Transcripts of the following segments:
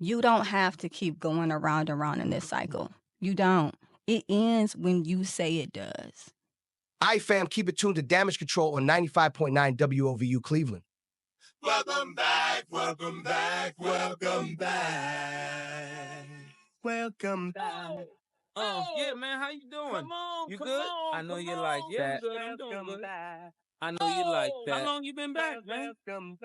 You don't have to keep going around and around in this cycle. You don't. It ends when you say it does. Hi, fam. Keep it tuned to Damage Control on 95.9 WOVU Cleveland. Welcome back, welcome back, welcome back. Welcome back. Yeah, man, how you doing? Come on, you come good? on, I know come you on. like Yeah, that. I'm doing good. Back. I know you like that. How long you been back, man? Welcome.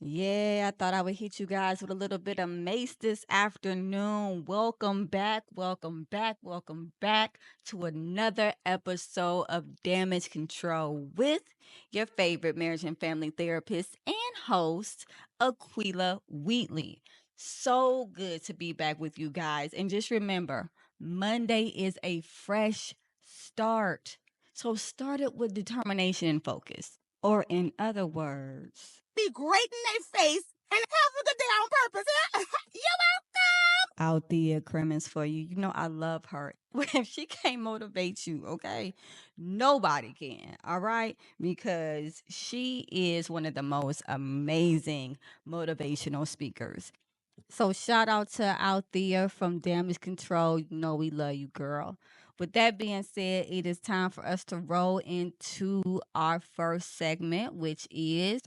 Yeah, I thought I would hit you guys with a little bit of mace this afternoon. Welcome back, welcome back, welcome back to another episode of Damage Control with your favorite marriage and family therapist and host, Aquila Wheatley. So good to be back with you guys. And just remember, Monday is a fresh start. So start it with determination and focus. Or in other words, Be great in their face and have a good day on purpose. You out the Crimmins for you. You know, I love her. If she can't motivate you, okay, nobody can. All right. Because she is one of the most amazing motivational speakers. So shout out to Althea from Damage Control. You know we love you, girl. With that being said, it is time for us to roll into our first segment, which is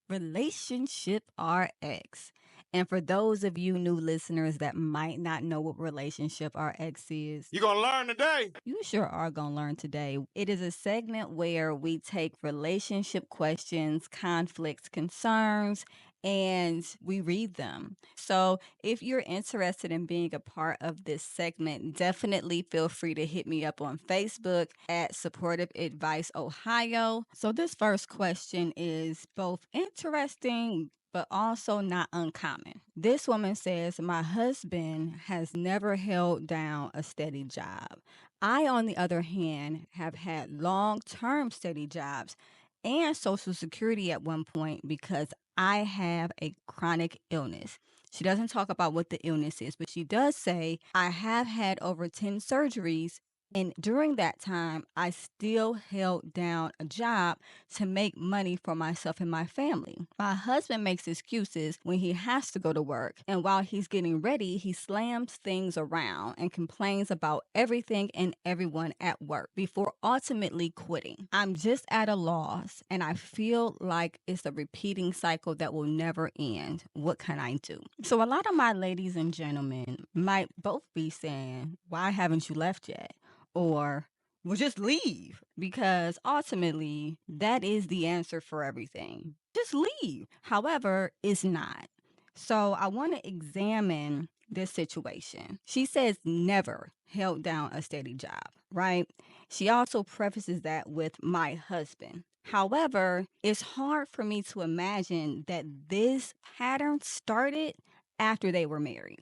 Relationship RX. And for those of you new listeners that might not know what Relationship RX is, You're going to learn today. you sure are going to learn today. It is a segment where we take relationship questions, conflicts, concerns, and we read them. So if you're interested in being a part of this segment, definitely feel free to hit me up on Facebook at Supportive Advice Ohio. So this first question is both interesting but also not uncommon. This woman says, my husband has never held down a steady job. I, on the other hand, have had long-term steady jobs and Social Security at one point because I have a chronic illness. She doesn't talk about what the illness is, but she does say, I have had over 10 surgeries. And during that time, I still held down a job to make money for myself and my family. My husband makes excuses when he has to go to work. And while he's getting ready, he slams things around and complains about everything and everyone at work before ultimately quitting. I'm just at a loss and I feel like it's a repeating cycle that will never end. What can I do? So, a lot of my ladies and gentlemen might both be saying, why haven't you left yet? Or, well, just leave, because ultimately that is the answer for everything. Just leave. However, it's not. So I want to examine this situation. She says never held down a steady job, right? She also prefaces that with my husband. However, it's hard for me to imagine that this pattern started after they were married.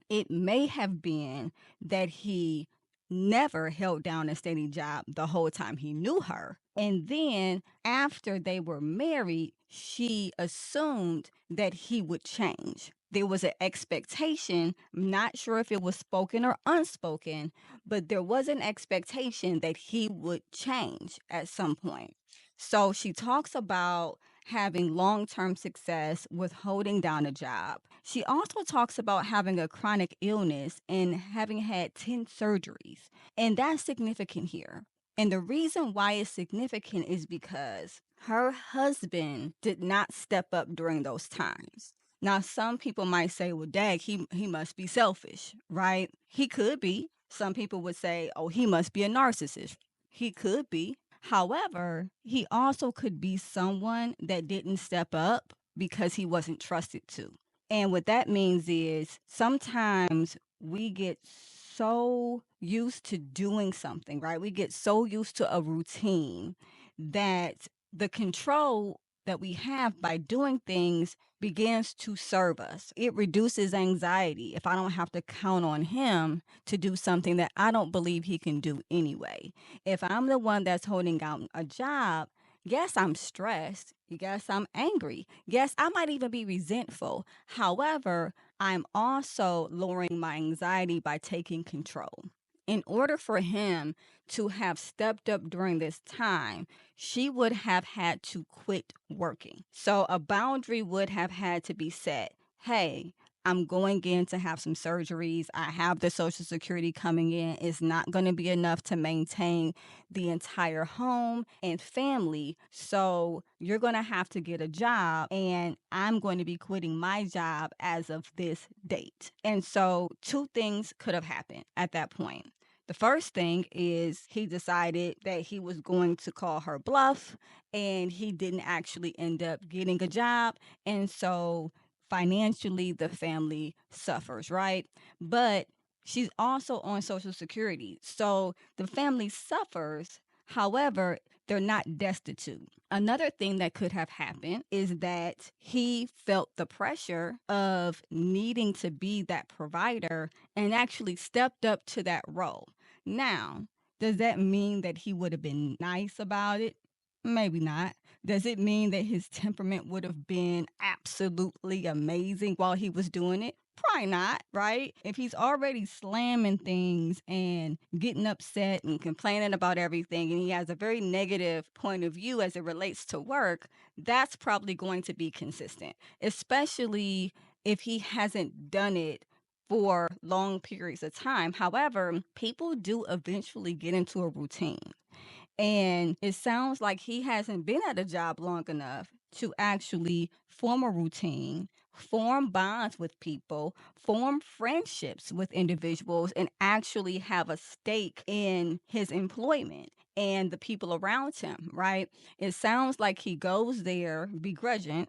It may have been that he never held down a steady job the whole time he knew her. And then after they were married, she assumed that he would change. There was an expectation, I'm not sure if it was spoken or unspoken, but there was an expectation that he would change at some point. So she talks about having long term success with holding down a job. She also talks about having a chronic illness and having had 10 surgeries. And that's significant here. And the reason why it's significant is because her husband did not step up during those times. Now, some people might say, well, Dag, he must be selfish, right? He could be. Some people would say, oh, he must be a narcissist. He could be. However, he also could be someone that didn't step up because he wasn't trusted to. And what that means is sometimes we get so used to doing something, right? We get so used to a routine that the control that we have by doing things begins to serve us. It reduces anxiety if I don't have to count on him to do something that I don't believe he can do anyway. If I'm the one that's holding down a job, yes, I'm stressed. Yes, I'm angry. Yes, I might even be resentful. However, I'm also lowering my anxiety by taking control. In order for him to have stepped up during this time, she would have had to quit working. So a boundary would have had to be set. Hey, I'm going in to have some surgeries. I have the Social Security coming in. It's not going to be enough to maintain the entire home and family. So you're going to have to get a job, and I'm going to be quitting my job as of this date. And so two things could have happened at that point. The first thing is he decided that he was going to call her bluff, and he didn't actually end up getting a job. And so financially, the family suffers, right? But she's also on Social Security. So the family suffers. However, they're not destitute. Another thing that could have happened is that he felt the pressure of needing to be that provider and actually stepped up to that role. Now, does that mean that he would have been nice about it? Maybe not. Does it mean that his temperament would have been absolutely amazing while he was doing it? Probably not, right? If he's already slamming things and getting upset and complaining about everything, and he has a very negative point of view as it relates to work, that's probably going to be consistent, especially if he hasn't done it for long periods of time. However, people do eventually get into a routine. And it sounds like he hasn't been at a job long enough to actually form a routine, form bonds with people, form friendships with individuals, and actually have a stake in his employment and the people around him, right? It sounds like he goes there begrudging,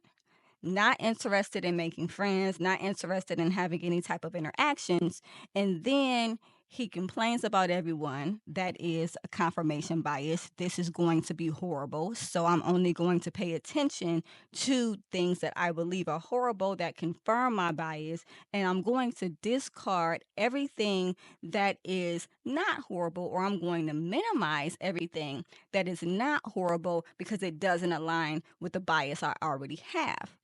not interested in making friends, not interested in having any type of interactions. And then he complains about everyone. That is a confirmation bias. This is going to be horrible. So I'm only going to pay attention to things that I believe are horrible that confirm my bias. And I'm going to discard everything that is not horrible, or I'm going to minimize everything that is not horrible because it doesn't align with the bias I already have.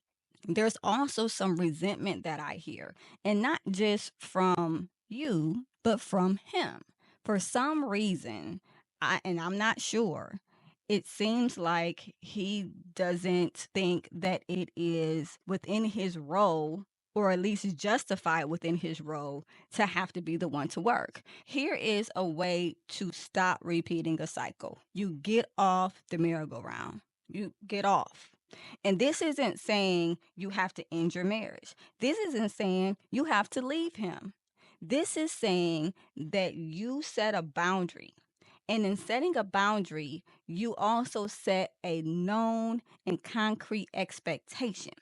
There's also some resentment that I hear, and not just from you, but from him. For some reason, and I'm not sure, it seems like he doesn't think that it is within his role, or at least justified within his role, to have to be the one to work. Here is a way to stop repeating a cycle. You get off the merry-go-round. You get off. And this isn't saying you have to end your marriage. This isn't saying you have to leave him. This is saying that you set a boundary. And in setting a boundary, you also set a known and concrete expectation.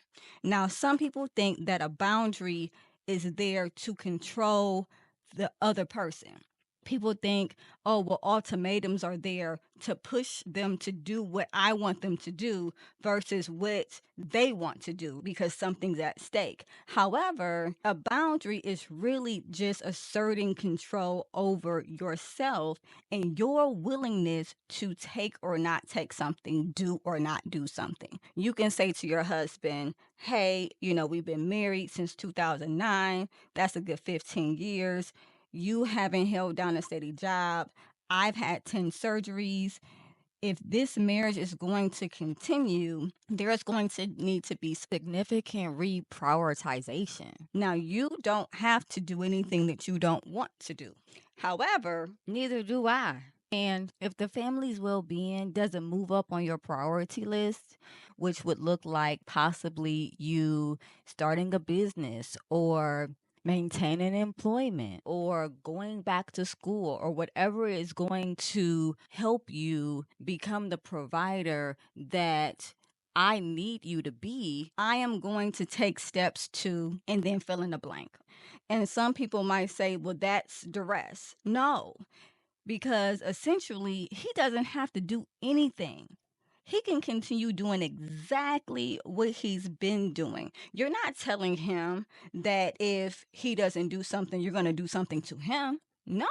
Now, some people think that a boundary is there to control the other person. People think, oh, well, ultimatums are there to push them to do what I want them to do versus what they want to do because something's at stake. However, a boundary is really just asserting control over yourself and your willingness to take or not take something, do or not do something. You can say to your husband, hey, we've been married since 2009. That's a good 15 years. You haven't held down a steady job. I've had 10 surgeries. If this marriage is going to continue, there's going to need to be significant reprioritization. Now, you don't have to do anything that you don't want to do. However, neither do I. And if the family's well being doesn't move up on your priority list, which would look like possibly you starting a business or maintaining employment or going back to school or whatever is going to help you become the provider that I need you to be, I am going to take steps to, and then fill in the blank. And some people might say, well, that's duress. No, because essentially he doesn't have to do anything. He can continue doing exactly what he's been doing. You're not telling him that if he doesn't do something, you're going to do something to him. No.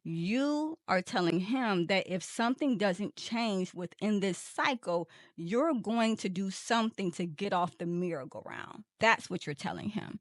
You are telling him that if something doesn't change within this cycle, you're going to do something to get off the merry-go-round. That's what you're telling him.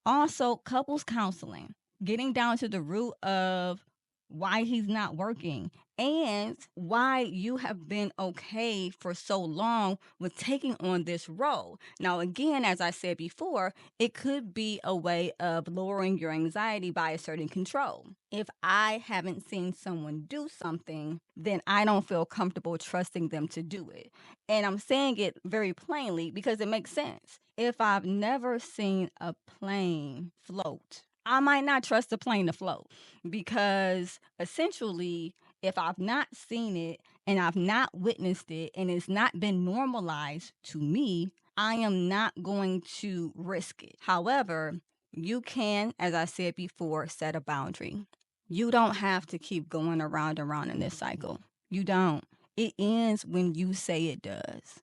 Also, couples counseling, getting down to the root of why he's not working, and why you have been okay for so long with taking on this role. Now, again, as I said before, it could be a way of lowering your anxiety by asserting control. If I haven't seen someone do something, then I don't feel comfortable trusting them to do it. And I'm saying it very plainly because it makes sense. If I've never seen a plane float, I might not trust the plane to float, because essentially, if I've not seen it and I've not witnessed it and it's not been normalized to me, I am not going to risk it. However, you can, as I said before, set a boundary. You don't have to keep going around and around in this cycle. You don't. It ends when you say it does.